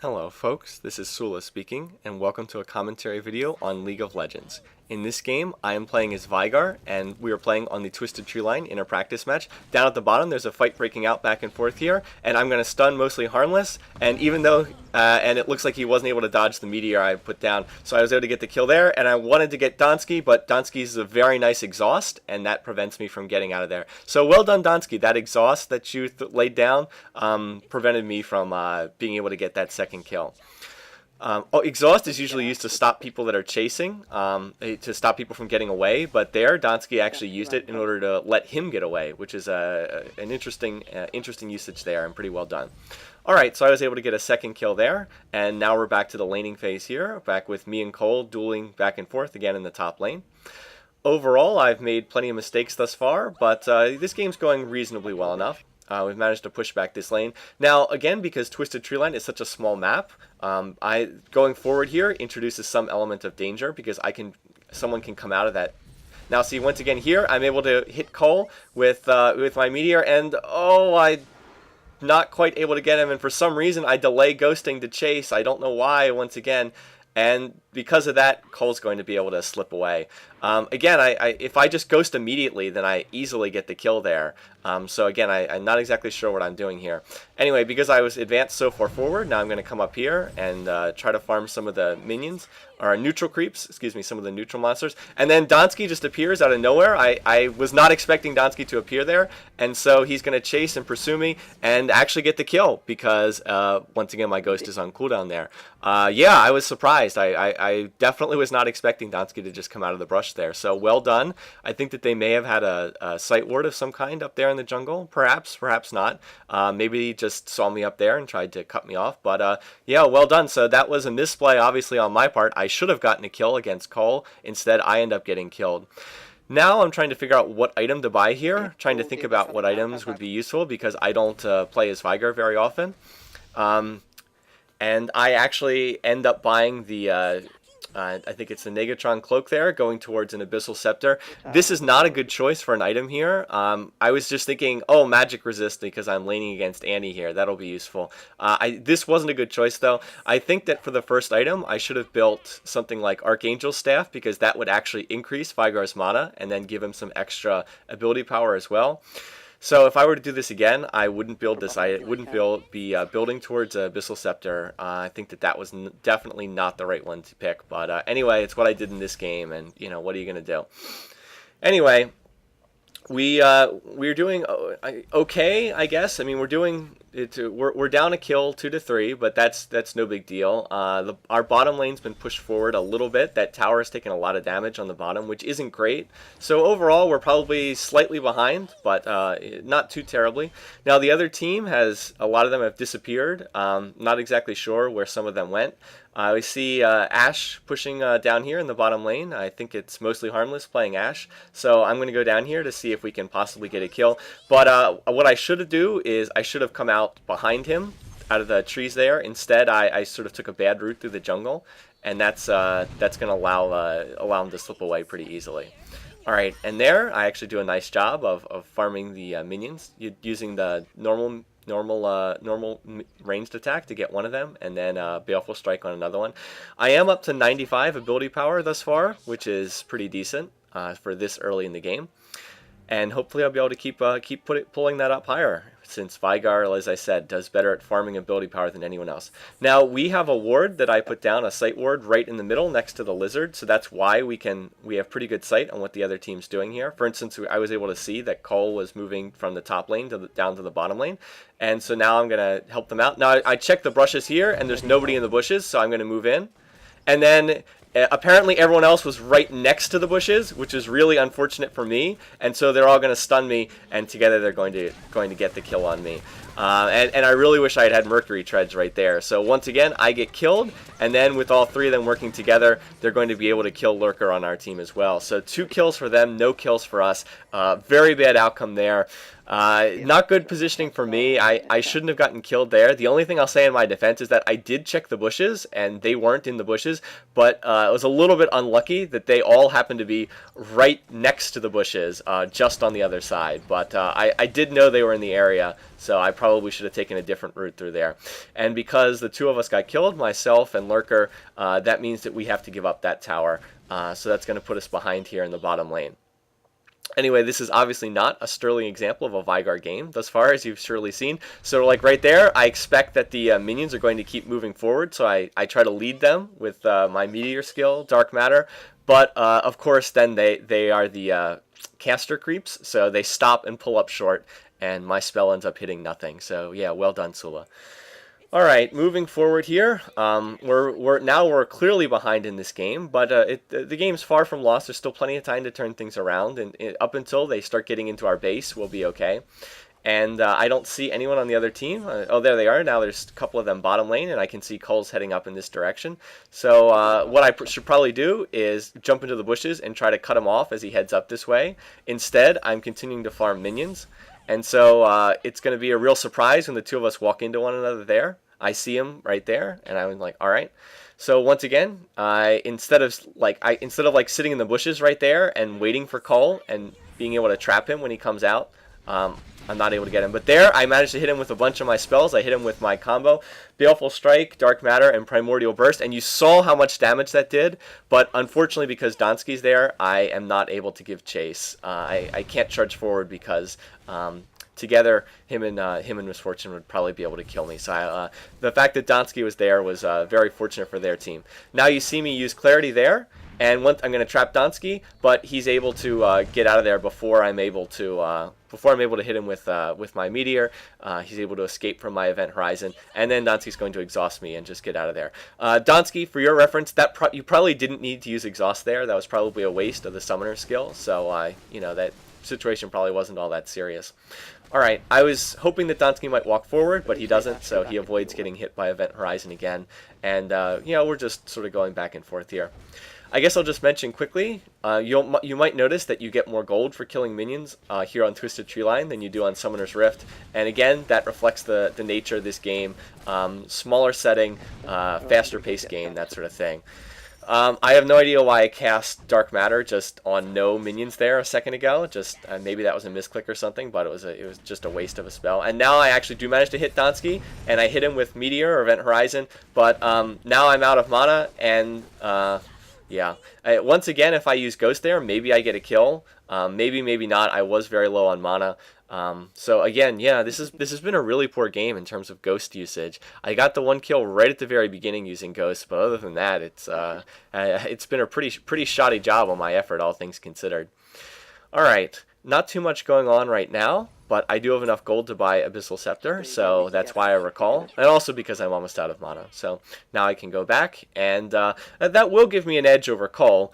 Hello folks, this is Sula speaking, and welcome to a commentary video on League of Legends. In this game, I am playing as Veigar, and we are playing on the Twisted Treeline in a practice match. Down at the bottom, there's a fight breaking out back and forth here, and I'm going to stun mostly harmless, and even though, and it looks like he wasn't able to dodge the meteor I put down, so I was able to get the kill there, and I wanted to get Donsky, but Donsky's a very nice exhaust, and that prevents me from getting out of there. So well done, Donsky. That exhaust that you laid down prevented me from being able to get that second kill. Exhaust is usually used to stop people that are chasing, to stop people from getting away, but there, Donsky actually used it in order to let him get away, which is an interesting usage there, and pretty well done. Alright, so I was able to get a second kill there, and now we're back to the laning phase here, back with me and Cole dueling back and forth again in the top lane. Overall, I've made plenty of mistakes thus far, but this game's going reasonably well enough. We've managed to push back this lane. Now, again, because Twisted Treeline is such a small map, going forward here introduces some element of danger because someone can come out of that. Now, see, once again here, I'm able to hit Cole with my meteor, and I'm not quite able to get him, and for some reason I delay ghosting to chase. I don't know why, once again. And because of that, Cole's going to be able to slip away. Again, if I just ghost immediately, then I easily get the kill there. So again, I'm not exactly sure what I'm doing here. Anyway, because I was advanced so far forward, now I'm going to come up here and try to farm some of the minions, or neutral creeps, excuse me, some of the neutral monsters. And then Donsky just appears out of nowhere. I was not expecting Donsky to appear there, and so he's going to chase and pursue me and actually get the kill because, once again, my ghost is on cooldown there. Yeah, I was surprised. I definitely was not expecting Donsky to just come out of the brush there. So well done. I think that they may have had a sight ward of some kind up there in the jungle. Perhaps, perhaps not. Maybe he just saw me up there and tried to cut me off. But yeah, well done. So that was a misplay, obviously, on my part. I should have gotten a kill against Cole. Instead, I end up getting killed. Now I'm trying to figure out what item to buy here. Trying to think about what items would be useful because I don't play as Veigar very often. And I actually end up buying the, I think it's the Negatron Cloak there, going towards an Abyssal Scepter. This is not a good choice for an item here. I was just thinking, oh, magic resist because I'm laning against Annie here. That'll be useful. This wasn't a good choice, though. I think that for the first item, I should have built something like Archangel Staff because that would actually increase Veigar's mana and then give him some extra ability power as well. So if I were to do this again, I wouldn't build this. I wouldn't be building towards Abyssal Scepter. I think that was definitely not the right one to pick. But anyway, it's what I did in this game, and you know, what are you gonna do? Anyway, we're doing okay, I guess. I mean, we're doing it. We're down a kill 2-3, but that's no big deal. Our bottom lane's been pushed forward a little bit. That tower has taken a lot of damage on the bottom, which isn't great. So overall, we're probably slightly behind, but not too terribly. Now the other team a lot of them have disappeared. Not exactly sure where some of them went. We see Ashe pushing down here in the bottom lane. I think it's mostly harmless playing Ashe. So I'm going to go down here to see if we can possibly get a kill. But what I should do is I should have come out behind him, out of the trees there. Instead, I sort of took a bad route through the jungle. And that's going to allow him to slip away pretty easily. Alright, and there I actually do a nice job of farming the minions using the normal ranged attack to get one of them, and then Baleful Strike on another one. I am up to 95 ability power thus far, which is pretty decent for this early in the game. And hopefully I'll be able to keep pulling that up higher, since Veigar, as I said, does better at farming ability power than anyone else. Now, we have a ward that I put down, a sight ward, right in the middle next to the lizard, so that's why we have pretty good sight on what the other team's doing here. For instance, I was able to see that Cole was moving from the top lane down to the bottom lane, and so now I'm going to help them out. Now, I checked the brushes here, and there's nobody in the bushes, so I'm going to move in. And then apparently everyone else was right next to the bushes, which is really unfortunate for me, and so they're all going to stun me, and together they're going to get the kill on me. And I really wish I had Mercury Treads right there. So once again, I get killed, and then with all three of them working together, they're going to be able to kill Lurker on our team as well. So 2 kills for them, no kills for us. Very bad outcome there. Not good positioning for me. I shouldn't have gotten killed there. The only thing I'll say in my defense is that I did check the bushes, and they weren't in the bushes, but it was a little bit unlucky that they all happened to be right next to the bushes, just on the other side. But I did know they were in the area, so I probably should have taken a different route through there. And because the two of us got killed, myself and Lurker, that means that we have to give up that tower. So that's going to put us behind here in the bottom lane. Anyway, this is obviously not a sterling example of a Veigar game thus far, as you've surely seen. So like right there, I expect that the minions are going to keep moving forward, so I try to lead them with my meteor skill, Dark Matter. But of course, then they are the caster creeps, so they stop and pull up short, and my spell ends up hitting nothing. So yeah, well done, Sula. All right, moving forward here, we're clearly behind in this game, but the game's far from lost. There's still plenty of time to turn things around, and up until they start getting into our base, we'll be okay. And I don't see anyone on the other team. Oh, there they are. Now there's a couple of them bottom lane, and I can see Cole's heading up in this direction. So what I should probably do is jump into the bushes and try to cut him off as he heads up this way. Instead, I'm continuing to farm minions. And so it's going to be a real surprise when the two of us walk into one another there. I see him right there, and I'm like, all right. So once again, instead of sitting in the bushes right there and waiting for Cole and being able to trap him when he comes out, I'm not able to get him. But there, I managed to hit him with a bunch of my spells. I hit him with my combo, Baleful Strike, Dark Matter, and Primordial Burst. And you saw how much damage that did. But unfortunately, because Donsky's there, I am not able to give chase. I can't charge forward because together, him and Misfortune would probably be able to kill me. So the fact that Donsky was there was very fortunate for their team. Now you see me use Clarity there. And I'm going to trap Donsky, but he's able to get out of there before I'm able to hit him with my meteor. He's able to escape from my event horizon, and then Donsky's going to exhaust me and just get out of there. Donsky, for your reference, you probably didn't need to use exhaust there. That was probably a waste of the summoner skill. So that situation probably wasn't all that serious. All right, I was hoping that Donsky might walk forward, but he doesn't, so he avoids getting hit by event horizon again. And we're just sort of going back and forth here. I guess I'll just mention quickly, you might notice that you get more gold for killing minions here on Twisted Treeline than you do on Summoner's Rift. And again, that reflects the nature of this game. Smaller setting, faster paced game, that sort of thing. I have no idea why I cast Dark Matter just on no minions there a second ago. Just maybe that was a misclick or something, but it was just a waste of a spell. And now I actually do manage to hit Donsky, and I hit him with Meteor or Event Horizon. But now I'm out of mana, and yeah. Once again, if I use Ghost there, maybe I get a kill. Maybe not. I was very low on mana. So again, yeah, this has been a really poor game in terms of Ghost usage. I got the one kill right at the very beginning using Ghost, but other than that, it's been a pretty shoddy job on my effort, all things considered. All right, not too much going on right now, but I do have enough gold to buy Abyssal Scepter, so that's why I recall, and also because I'm almost out of mana. So now I can go back, and that will give me an edge over Cole.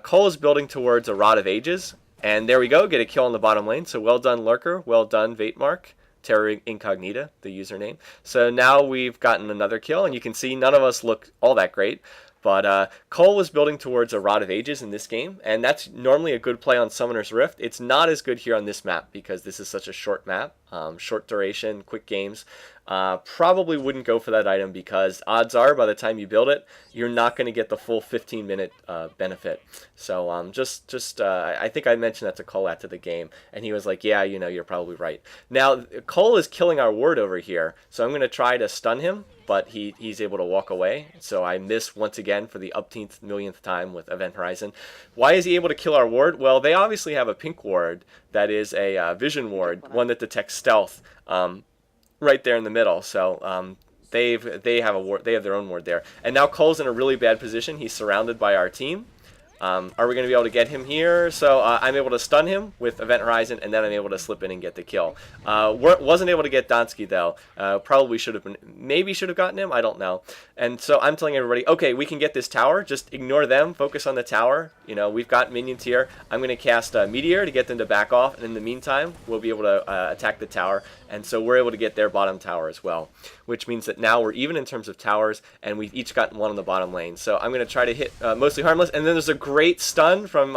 Cole is building towards a Rod of Ages, and there we go, get a kill on the bottom lane. So well done, Lurker, well done, Vatemark, Terra Incognita, the username. So now we've gotten another kill, and you can see none of us look all that great. But Cole was building towards a Rod of Ages in this game, and that's normally a good play on Summoner's Rift. It's not as good here on this map because this is such a short map, short duration, quick games. Probably wouldn't go for that item because odds are by the time you build it, you're not going to get the full 15-minute benefit. So I think I mentioned that to Cole after the game, and he was like, yeah, you're probably right. Now, Cole is killing our ward over here, so I'm going to try to stun him, but he's able to walk away. So I miss once again for the upteenth millionth time with Event Horizon. Why is he able to kill our ward? Well, they obviously have a pink ward that is a vision ward, one that detects stealth, right there in the middle. So they have a ward, they have their own ward there. And now Cole's in a really bad position. He's surrounded by our team. Are we going to be able to get him here? So I'm able to stun him with Event Horizon, and then I'm able to slip in and get the kill. Wasn't able to get Donsky, though. Probably should have been, maybe should have gotten him, I don't know. And so I'm telling everybody, okay, we can get this tower. Just ignore them, focus on the tower. We've got minions here. I'm going to cast Meteor to get them to back off, and in the meantime, we'll be able to attack the tower. And so we're able to get their bottom tower as well. which means that now we're even in terms of towers, and we've each gotten one on the bottom lane. So I'm going to try to hit mostly harmless, and then there's a great stun from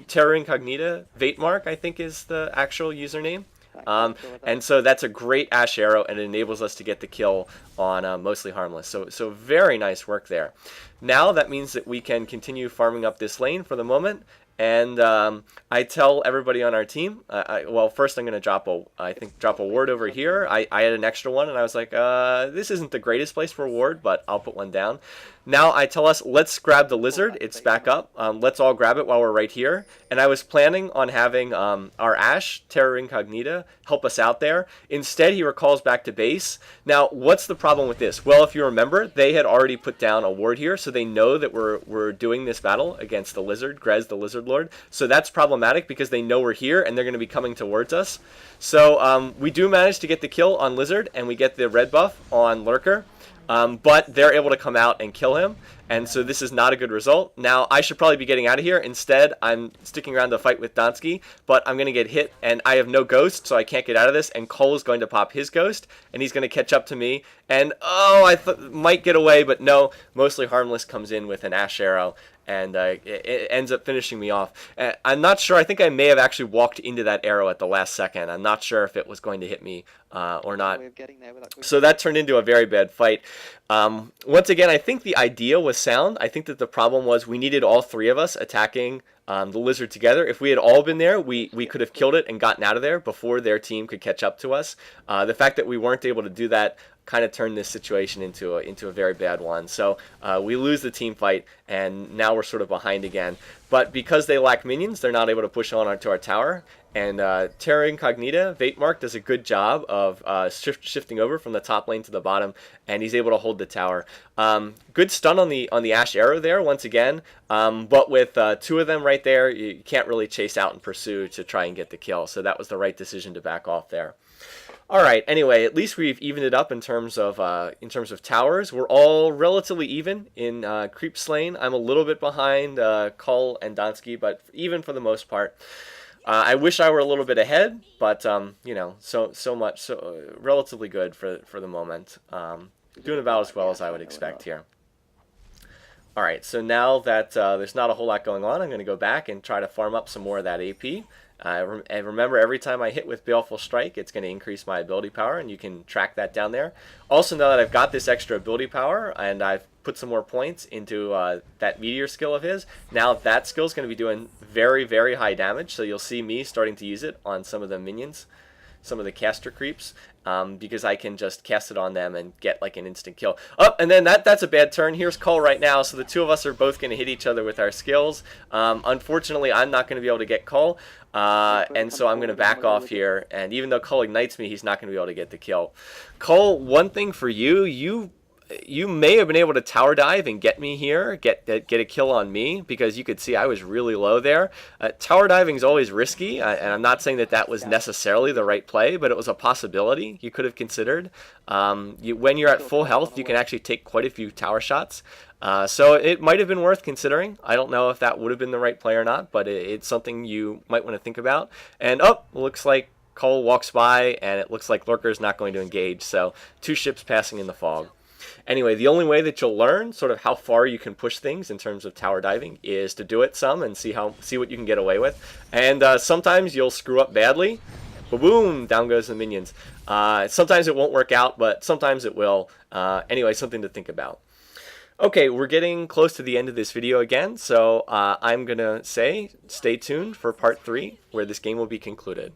Terra Incognita. Vatemark, I think, is the actual username. And so that's a great Ash Arrow, and it enables us to get the kill on mostly harmless. So very nice work there. Now that means that we can continue farming up this lane for the moment. And I tell everybody on our team, well, first I'm going to drop a ward over here. I had an extra one, and I was like, this isn't the greatest place for a ward, but I'll put one down. Now I tell us, let's grab the lizard. It's back up. Let's all grab it while we're right here. And I was planning on having our Ashe, Terra Incognita, help us out there. Instead, he recalls back to base. Now, what's the problem with this? Well, if you remember, they had already put down a ward here, so they know that we're doing this battle against the lizard, Grez, the Lizard Lord. So that's problematic because they know we're here and they're going to be coming towards us. So we do manage to get the kill on Lizard, and we get the red buff on Lurker. But they're able to come out and kill him, and so this is not a good result. Now, I should probably be getting out of here. Instead, I'm sticking around to fight with Donsky, but I'm going to get hit, and I have no ghost, so I can't get out of this, and Cole is going to pop his ghost, and he's going to catch up to me, and oh, I might get away, but no, mostly harmless comes in with an Ash Arrow, and it ends up finishing me off. I'm not sure. I think I may have actually walked into that arrow at the last second. I'm not sure if it was going to hit me or not. So that turned into a very bad fight. Once again, I think the idea was sound. I think that the problem was we needed all three of us attacking the lizard together. If we had all been there, we could have killed it and gotten out of there before their team could catch up to us. The fact that we weren't able to do that kind of turned this situation into a very bad one. So we lose the team fight, and now we're sort of behind again. But because they lack minions, they're not able to push on to our tower. And Terra Incognita, Vatemark, does a good job of shifting over from the top lane to the bottom, and he's able to hold the tower. Good stun on the Ash Arrow there once again, but with two of them right there, you can't really chase out and pursue to try and get the kill. So that was the right decision to back off there. All right. Anyway, at least we've evened it up in terms of towers. We're all relatively even in creep slaying. I'm a little bit behind Kull and Donsky, but even for the most part. I wish I were a little bit ahead, but you know, so relatively good for the moment. Doing about as well as I would expect here. All right. So now that there's not a whole lot going on, I'm going to go back and try to farm up some more of that AP. And remember, every time I hit with Baleful Strike, it's going to increase my ability power, and you can track that down there. Also, now that I've got this extra ability power, and I've put some more points into that Meteor skill of his, now that skill is going to be doing very, very high damage, so you'll see me starting to use it on some of the minions, some of the caster creeps, because I can just cast it on them and get like an instant kill. Oh, and then that's a bad turn. Here's Cole right now, so the two of us are both going to hit each other with our skills. Unfortunately, I'm not going to be able to get Cole, and so I'm going to back off here, and even though Cole ignites me, he's not going to be able to get the kill. Cole, one thing for you may have been able to tower dive and get me here, get a kill on me, because you could see I was really low there. Tower diving is always risky, and I'm not saying that was necessarily the right play, but it was a possibility you could have considered. When you're at full health, you can actually take quite a few tower shots. So it might have been worth considering. I don't know if that would have been the right play or not, but it's something you might want to think about. And looks like Cole walks by, and it looks like Lurker's not going to engage, so two ships passing in the fog. Anyway, the only way that you'll learn sort of how far you can push things in terms of tower diving is to do it some and see what you can get away with. And sometimes you'll screw up badly. Boom! Down goes the minions. Sometimes it won't work out, but sometimes it will. Anyway, something to think about. Okay, we're getting close to the end of this video again, so I'm going to say stay tuned for part 3, where this game will be concluded.